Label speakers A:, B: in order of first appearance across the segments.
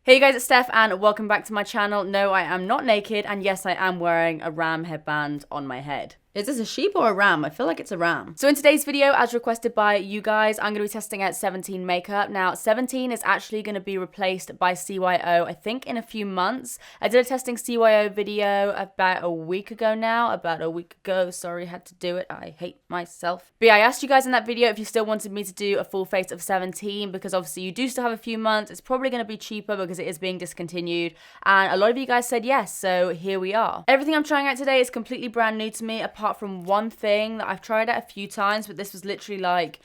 A: Hey you guys, it's Steph and welcome back to my channel. No, I am not naked, and yes, I am wearing a ram headband on my head. Is this a sheep or a ram? I feel like it's a ram. So in today's video, as requested by you guys, I'm going to be testing out 17 makeup. Now, 17 is actually going to be replaced by CYO, I think in a few months. I did a testing CYO video about a week ago now. Sorry, had to do it. I hate myself. But yeah, I asked you guys in that video if you still wanted me to do a full face of 17, because obviously you do still have a few months. It's probably going to be cheaper because it is being discontinued. And a lot of you guys said yes, so here we are. Everything I'm trying out today is completely brand new to me, apart from one thing that I've tried out a few times, but this was literally like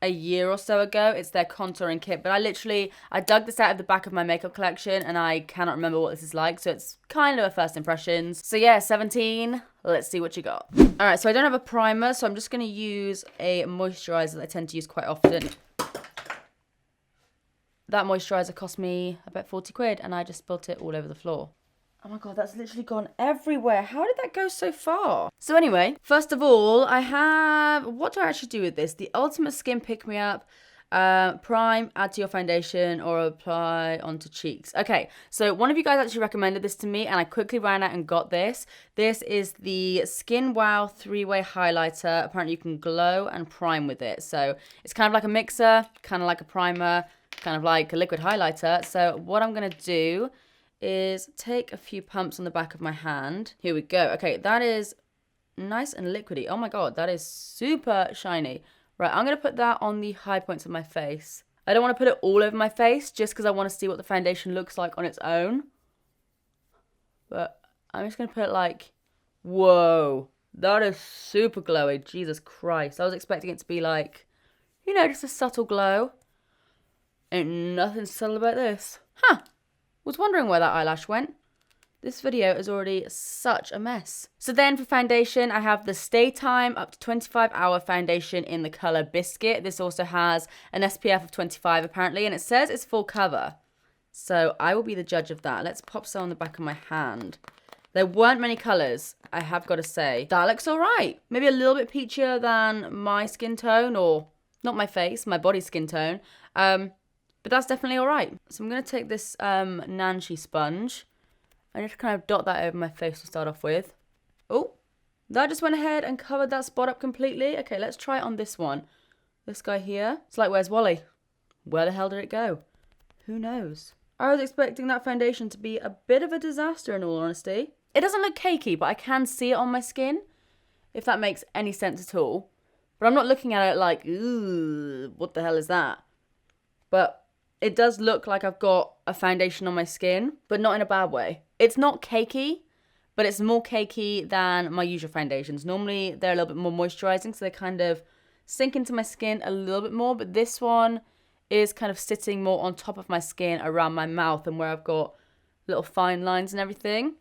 A: a year or so ago. It's their contouring kit, but I dug this out of the back of my makeup collection and I cannot remember what this is like, so it's kind of a first impressions. So yeah, 17, let's see what you got. Alright, so I don't have a primer, so I'm just going to use a moisturizer that I tend to use quite often. That moisturizer cost me about 40 quid and I just spilt it all over the floor. Oh my god, that's literally gone everywhere. How did that go so far? So anyway, first of all, I have... What do I actually do with this? The Ultimate Skin Pick-Me-Up. Prime, add to your foundation, or apply onto cheeks. Okay, so one of you guys actually recommended this to me, and I quickly ran out and got this. This is the Skin Wow 3-Way Highlighter. Apparently you can glow and prime with it. So it's kind of like a mixer, kind of like a primer, kind of like a liquid highlighter. So what I'm going to do is take a few pumps on the back of my hand. Here we go. Okay, that is nice and liquidy. Oh my god, that is super shiny. Right, I'm going to put that on the high points of my face. I don't want to put it all over my face just because I want to see what the foundation looks like on its own. But I'm just going to put it like, whoa, that is super glowy. Jesus Christ. I was expecting it to be like, you know, just a subtle glow. Ain't nothing subtle about this. Huh. Was wondering where that eyelash went. This video is already such a mess. So then for foundation, I have the Stay Time up to 25 hour foundation in the color Biscuit. This also has an SPF of 25 apparently, and it says it's full cover. So I will be the judge of that. Let's pop some on the back of my hand. There weren't many colors, I have got to say. That looks all right. Maybe a little bit peachier than my skin tone, or not my face, my body skin tone. But that's definitely all right. So I'm going to take this Nancy sponge and just kind of dot that over my face to start off with. Oh, that just went ahead and covered that spot up completely. Okay, let's try it on this one. This guy here. It's like, where's Wally? Where the hell did it go? Who knows? I was expecting that foundation to be a bit of a disaster in all honesty. It doesn't look cakey, but I can see it on my skin, if that makes any sense at all. But I'm not looking at it like, ooh, what the hell is that? But it does look like I've got a foundation on my skin, but not in a bad way. It's not cakey, but it's more cakey than my usual foundations. Normally, they're a little bit more moisturizing, so they kind of sink into my skin a little bit more, but this one is kind of sitting more on top of my skin around my mouth and where I've got little fine lines and everything.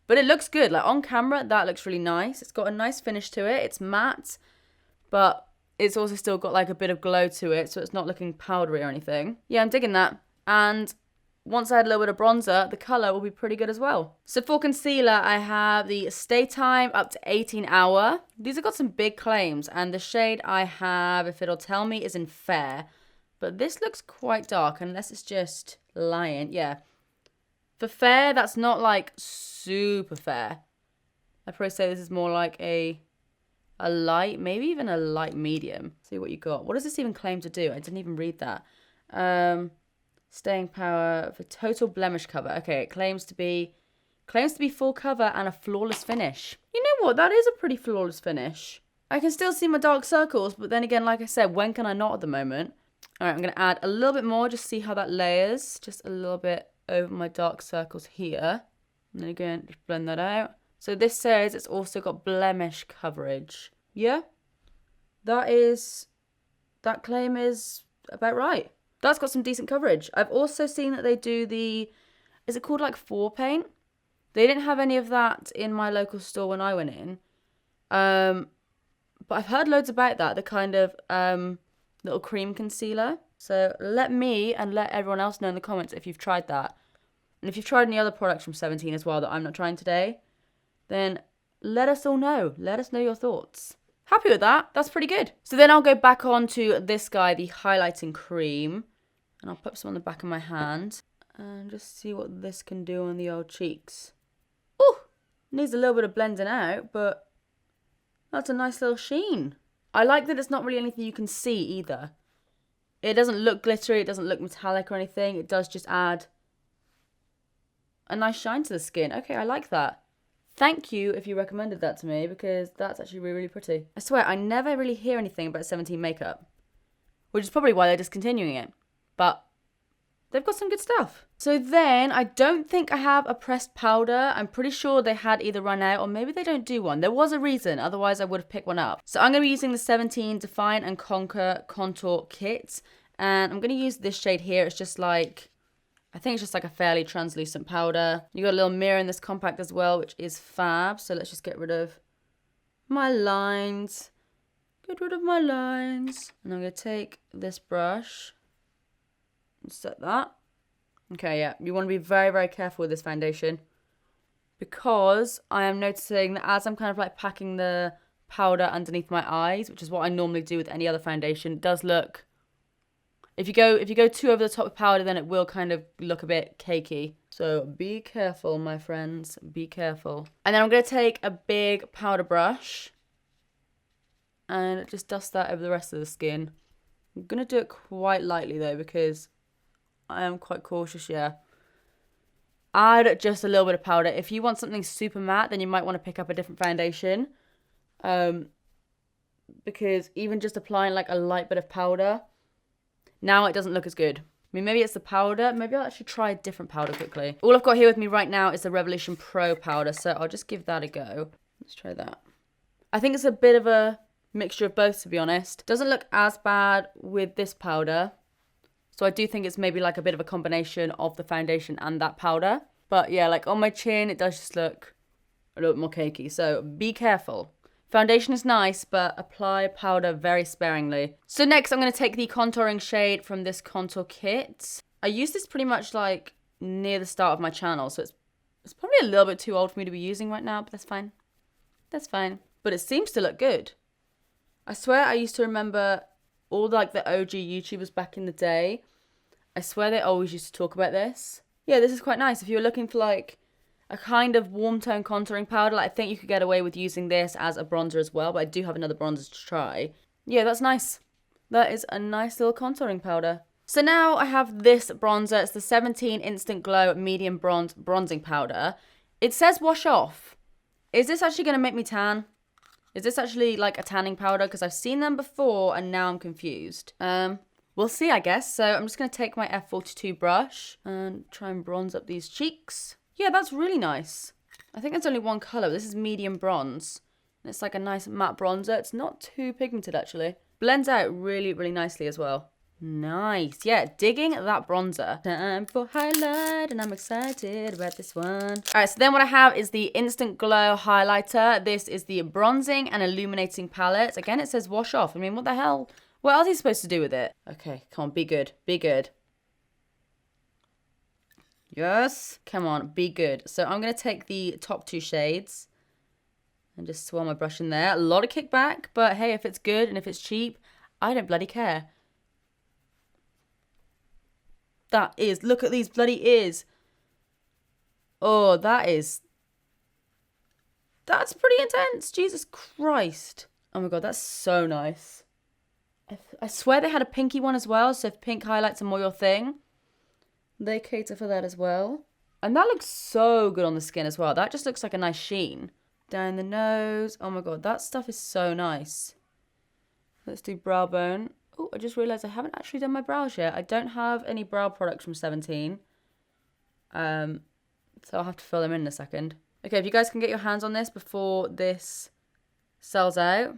A: But it looks good. Like on camera, that looks really nice. It's got a nice finish to it. It's matte, but it's also still got like a bit of glow to it, so it's not looking powdery or anything. Yeah, I'm digging that. And once I add a little bit of bronzer, the colour will be pretty good as well. So for concealer, I have the Stay Time up to 18 hour. These have got some big claims, and the shade I have, if it'll tell me, is in Fair. But this looks quite dark, unless it's just lying. Yeah. For Fair, that's not like super fair. I'd probably say this is more like a light, maybe even a light medium. See what you got. What does this even claim to do? I didn't even read that. Staying power for total blemish cover. Okay, it claims to be full cover and a flawless finish. You know what? That is a pretty flawless finish. I can still see my dark circles, but then again, like I said, when can I not at the moment? All right, I'm going to add a little bit more, just see how that layers. Just a little bit over my dark circles here. And then again, just blend that out. So this says it's also got blemish coverage. Yeah, that claim is about right. That's got some decent coverage. I've also seen that they do is it called like 4 paint? They didn't have any of that in my local store when I went in. But I've heard loads about that, the kind of little cream concealer. So let me and let everyone else know in the comments if you've tried that. And if you've tried any other products from 17 as well that I'm not trying today, then let us all know. Let us know your thoughts. Happy with that. That's pretty good. So then I'll go back on to this guy, the highlighting cream. And I'll put some on the back of my hand. And just see what this can do on the old cheeks. Ooh, needs a little bit of blending out, but that's a nice little sheen. I like that it's not really anything you can see either. It doesn't look glittery, it doesn't look metallic or anything. It does just add a nice shine to the skin. Okay, I like that. Thank you if you recommended that to me, because that's actually really, really pretty. I swear, I never really hear anything about 17 makeup, which is probably why they're discontinuing it. But they've got some good stuff. So then, I don't think I have a pressed powder. I'm pretty sure they had either run out or maybe they don't do one. There was a reason, otherwise I would have picked one up. So I'm going to be using the 17 Define and Conquer Contour Kit. And I'm going to use this shade here. It's just like, I think it's just like a fairly translucent powder. You got a little mirror in this compact as well, which is fab. So let's just get rid of my lines. Get rid of my lines. And I'm going to take this brush and set that. Okay, yeah, you want to be very, very careful with this foundation, because I am noticing that as I'm kind of like packing the powder underneath my eyes, which is what I normally do with any other foundation, it does look, if you go too over the top with powder, then it will kind of look a bit cakey. So be careful, my friends, be careful. And then I'm going to take a big powder brush and just dust that over the rest of the skin. I'm going to do it quite lightly though, because I am quite cautious, yeah. Add just a little bit of powder. If you want something super matte, then you might want to pick up a different foundation. Because even just applying like a light bit of powder, now it doesn't look as good. I mean, maybe it's the powder. Maybe I'll actually try a different powder quickly. All I've got here with me right now is the Revolution Pro powder, so I'll just give that a go. Let's try that. I think it's a bit of a mixture of both, to be honest. Doesn't look as bad with this powder. So I do think it's maybe like a bit of a combination of the foundation and that powder. But yeah, like on my chin, it does just look a little bit more cakey. So be careful. Foundation is nice, but apply powder very sparingly. So next, I'm going to take the contouring shade from this contour kit. I use this pretty much like near the start of my channel. So it's probably a little bit too old for me to be using right now, but that's fine. That's fine. But it seems to look good. I swear I used to remember all like the OG YouTubers back in the day. I swear they always used to talk about this. Yeah, this is quite nice. If you're looking for like a kind of warm tone contouring powder, like, I think you could get away with using this as a bronzer as well, but I do have another bronzer to try. Yeah, that's nice. That is a nice little contouring powder. So now I have this bronzer. It's the 17 Instant Glow Medium Bronze Bronzing Powder. It says wash off. Is this actually going to make me tan? Is this actually like a tanning powder? Because I've seen them before and now I'm confused. We'll see, I guess. So I'm just going to take my F42 brush and try and bronze up these cheeks. Yeah, that's really nice. I think there's only one colour. This is medium bronze. And it's like a nice matte bronzer. It's not too pigmented, actually. Blends out really, really nicely as well. Nice. Yeah, digging that bronzer. Time for highlight, and I'm excited about this one. All right, so then what I have is the Instant Glow highlighter. This is the bronzing and illuminating palette. Again, it says wash off. I mean, what the hell? What else are you supposed to do with it? Okay, come on, be good. Be good. Yes. Come on, be good. So I'm going to take the top two shades and just swirl my brush in there. A lot of kickback, but hey, if it's good and if it's cheap, I don't bloody care. That is, look at these bloody ears. Oh, that's pretty intense. Jesus Christ. Oh my God, that's so nice. I swear they had a pinky one as well. So if pink highlights are more your thing, they cater for that as well. And that looks so good on the skin as well. That just looks like a nice sheen. Down the nose. Oh my God, that stuff is so nice. Let's do brow bone. Oh, I just realised I haven't actually done my brows yet. I don't have any brow products from 17. So I'll have to fill them in a second. Okay, if you guys can get your hands on this before this sells out,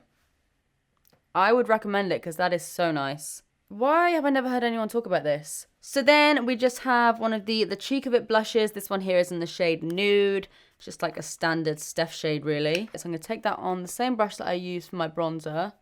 A: I would recommend it because that is so nice. Why have I never heard anyone talk about this? So then we just have one of the cheek of it blushes. This one here is in the shade Nude. It's just like a standard Steph shade, really. So I'm going to take that on the same brush that I used for my bronzer.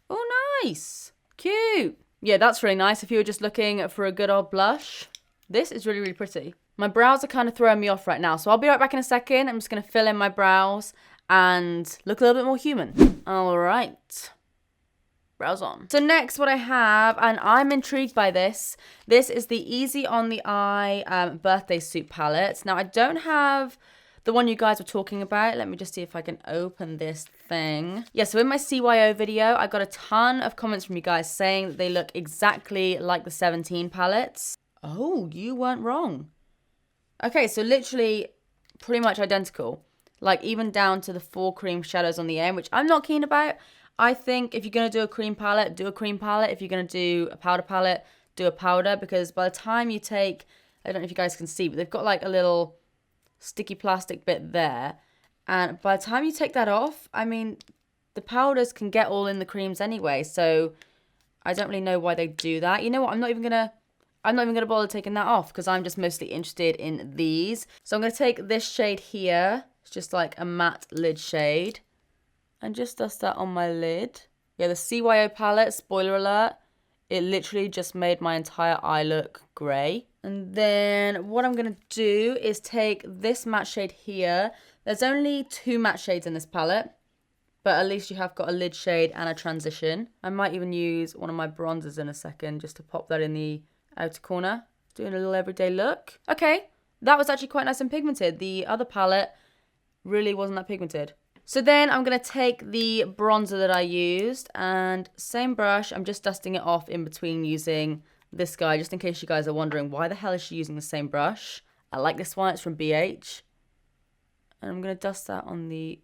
A: Oh, nice. Cute. Yeah, that's really nice if you were just looking for a good old blush. This is really, really pretty. My brows are kind of throwing me off right now, so I'll be right back in a second. I'm just going to fill in my brows and look a little bit more human. All right. brows on. So next what I have, and I'm intrigued by this, this is the Easy on the Eye birthday suit palette. Now I don't have the one you guys were talking about. Let me just see if I can open this thing. Yeah, so in my CYO video, I got a ton of comments from you guys saying that they look exactly like the 17 palettes. Oh, you weren't wrong. Okay, so literally pretty much identical. Like even down to the 4 cream shadows on the end, which I'm not keen about. I think if you're going to do a cream palette, do a cream palette. If you're going to do a powder palette, do a powder. Because by the time you take, I don't know if you guys can see, but they've got like a little sticky plastic bit there, and by the time you take that off, I mean the powders can get all in the creams anyway, so I don't really know why they do that. You know what, I'm not even gonna bother taking that off because I'm just mostly interested in these. So I'm gonna take this shade here, it's just like a matte lid shade, and just dust that on my lid. Yeah, the CYO palette, spoiler alert, it literally just made my entire eye look grey. And then what I'm going to do is take this matte shade here. There's only 2 matte shades in this palette, but at least you have got a lid shade and a transition. I might even use one of my bronzers in a second just to pop that in the outer corner. Doing a little everyday look. Okay, that was actually quite nice and pigmented. The other palette really wasn't that pigmented. So then I'm going to take the bronzer that I used and same brush, I'm just dusting it off in between using this guy, just in case you guys are wondering why the hell is she using the same brush. I like this one, it's from BH. And I'm going to dust that on the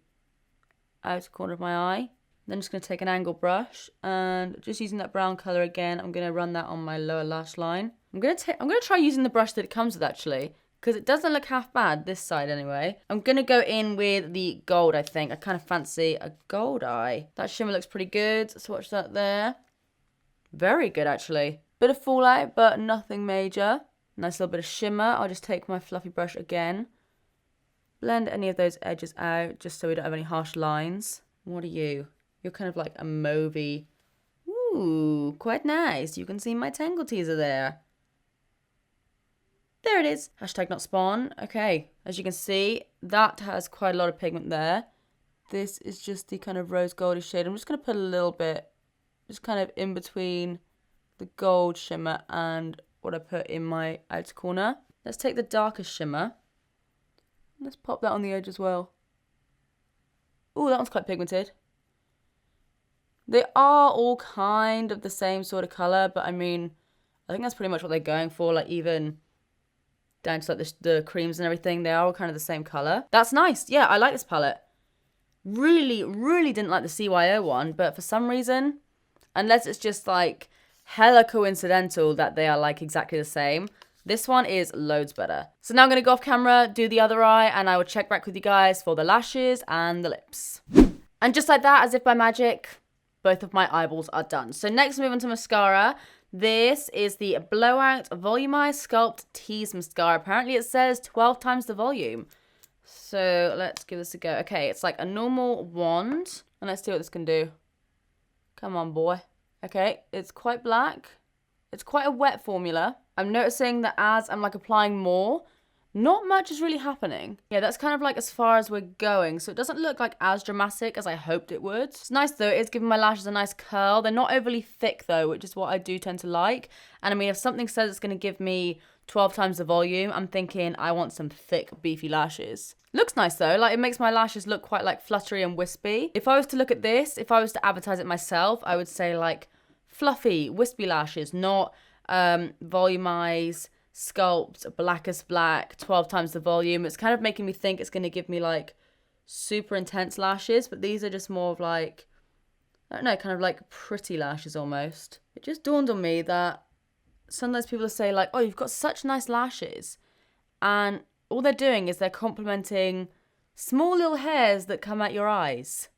A: outer corner of my eye. Then I'm just going to take an angle brush and just using that brown colour again, I'm going to run that on my lower lash line. I'm going to try using the brush that it comes with actually, because it doesn't look half bad, this side anyway. I'm going to go in with the gold, I think. I kind of fancy a gold eye. That shimmer looks pretty good. Swatch that there. Very good, actually. Bit of fallout, but nothing major. Nice little bit of shimmer. I'll just take my fluffy brush again. Blend any of those edges out, just so we don't have any harsh lines. What are you? You're kind of like a mauvey. Ooh, quite nice. You can see my Tangle teaser there. There it is. Hashtag not spawn. Okay, as you can see, that has quite a lot of pigment there. This is just the kind of rose goldy shade. I'm just going to put a little bit, just kind of in between the gold shimmer and what I put in my outer corner. Let's take the darkest shimmer. Let's pop that on the edge as well. Ooh, that one's quite pigmented. They are all kind of the same sort of colour, but I mean, I think that's pretty much what they're going for. Like even down to like the creams and everything, they are all kind of the same colour. That's nice. Yeah, I like this palette. Really, really didn't like the CYO one, but for some reason, unless it's just like hella coincidental that they are like exactly the same, this one is loads better. So now I'm going to go off camera, do the other eye, and I will check back with you guys for the lashes and the lips. And just like that, as if by magic, both of my eyeballs are done. So next, move on to mascara. This is the Blowout Volumize Sculpt Tease Mascara. Apparently it says 12 times the volume. So let's give this a go. Okay, it's like a normal wand. And let's see what this can do. Come on, boy. Okay, it's quite black. It's quite a wet formula. I'm noticing that as I'm like applying more, not much is really happening. Yeah, that's kind of like as far as we're going. So it doesn't look like as dramatic as I hoped it would. It's nice though. It's giving my lashes a nice curl. They're not overly thick though, which is what I do tend to like. And I mean, if something says it's going to give me 12 times the volume, I'm thinking I want some thick, beefy lashes. Looks nice though. Like it makes my lashes look quite like fluttery and wispy. If I was to look at this, if I was to advertise it myself, I would say like fluffy, wispy lashes, not volumize, sculpt, black as black, 12 times the volume. It's kind of making me think it's going to give me like super intense lashes, but these are just more of like, I don't know, kind of like pretty lashes almost. It just dawned on me that sometimes people say like, oh, you've got such nice lashes, and all they're doing is they're complimenting small little hairs that come out your eyes.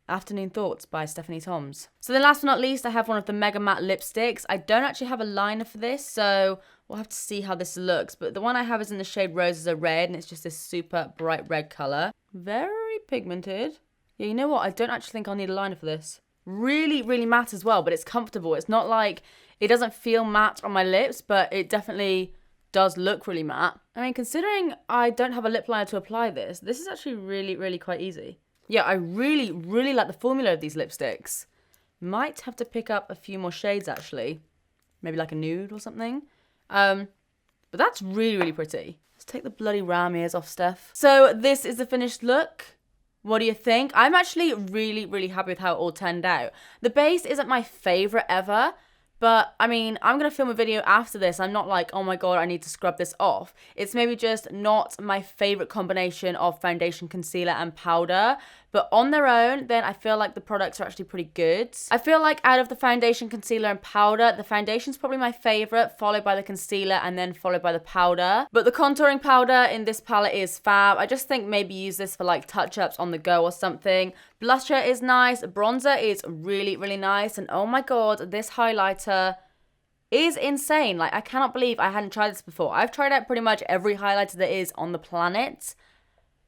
A: Afternoon Thoughts by Stephanie Toms. So then last but not least, I have one of the Mega Matte lipsticks. I don't actually have a liner for this, so we'll have to see how this looks. But the one I have is in the shade Roses Are Red, and it's just this super bright red colour. Very pigmented. Yeah, you know what? I don't actually think I'll need a liner for this. Really, really matte as well, but it's comfortable. It's not like, it doesn't feel matte on my lips, but it definitely does look really matte. I mean, considering I don't have a lip liner to apply this, this is actually really, really quite easy. Yeah, I really, really like the formula of these lipsticks. Might have to pick up a few more shades, actually. Maybe like a nude or something. But that's really, really pretty. Let's take the bloody ram ears off, Steph. So this is the finished look. What do you think? I'm actually really, really happy with how it all turned out. The base isn't my favorite ever, but I mean, I'm going to film a video after this. I'm not like, oh my God, I need to scrub this off. It's maybe just not my favorite combination of foundation, concealer, and powder. But on their own, then I feel like the products are actually pretty good. I feel like out of the foundation, concealer, and powder, the foundation's probably my favorite, followed by the concealer, and then followed by the powder. But the contouring powder in this palette is fab. I just think maybe use this for like touch-ups on the go or something. Blusher is nice. Bronzer is really, really nice. And oh my God, this highlighter is insane. Like, I cannot believe I hadn't tried this before. I've tried out pretty much every highlighter there is on the planet.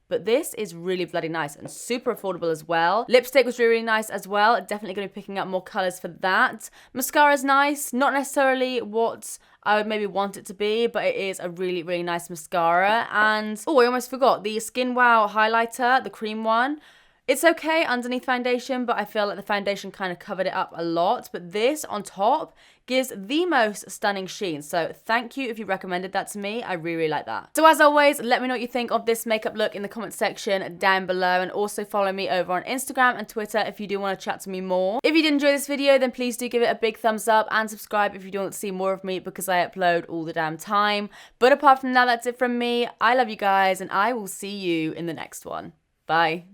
A: But this is really bloody nice and super affordable as well. Lipstick was really, really nice as well. Definitely going to be picking up more colours for that. Mascara's nice. Not necessarily what I would maybe want it to be, but it is a really, really nice mascara. And, oh, I almost forgot. The Skin Wow highlighter, the cream one. It's okay underneath foundation, but I feel like the foundation kind of covered it up a lot. But this on top gives the most stunning sheen. So thank you if you recommended that to me. I really, really like that. So as always, let me know what you think of this makeup look in the comment section down below. And also follow me over on Instagram and Twitter if you do want to chat to me more. If you did enjoy this video, then please do give it a big thumbs up and subscribe if you do want to see more of me, because I upload all the damn time. But apart from that, that's it from me. I love you guys, and I will see you in the next one. Bye.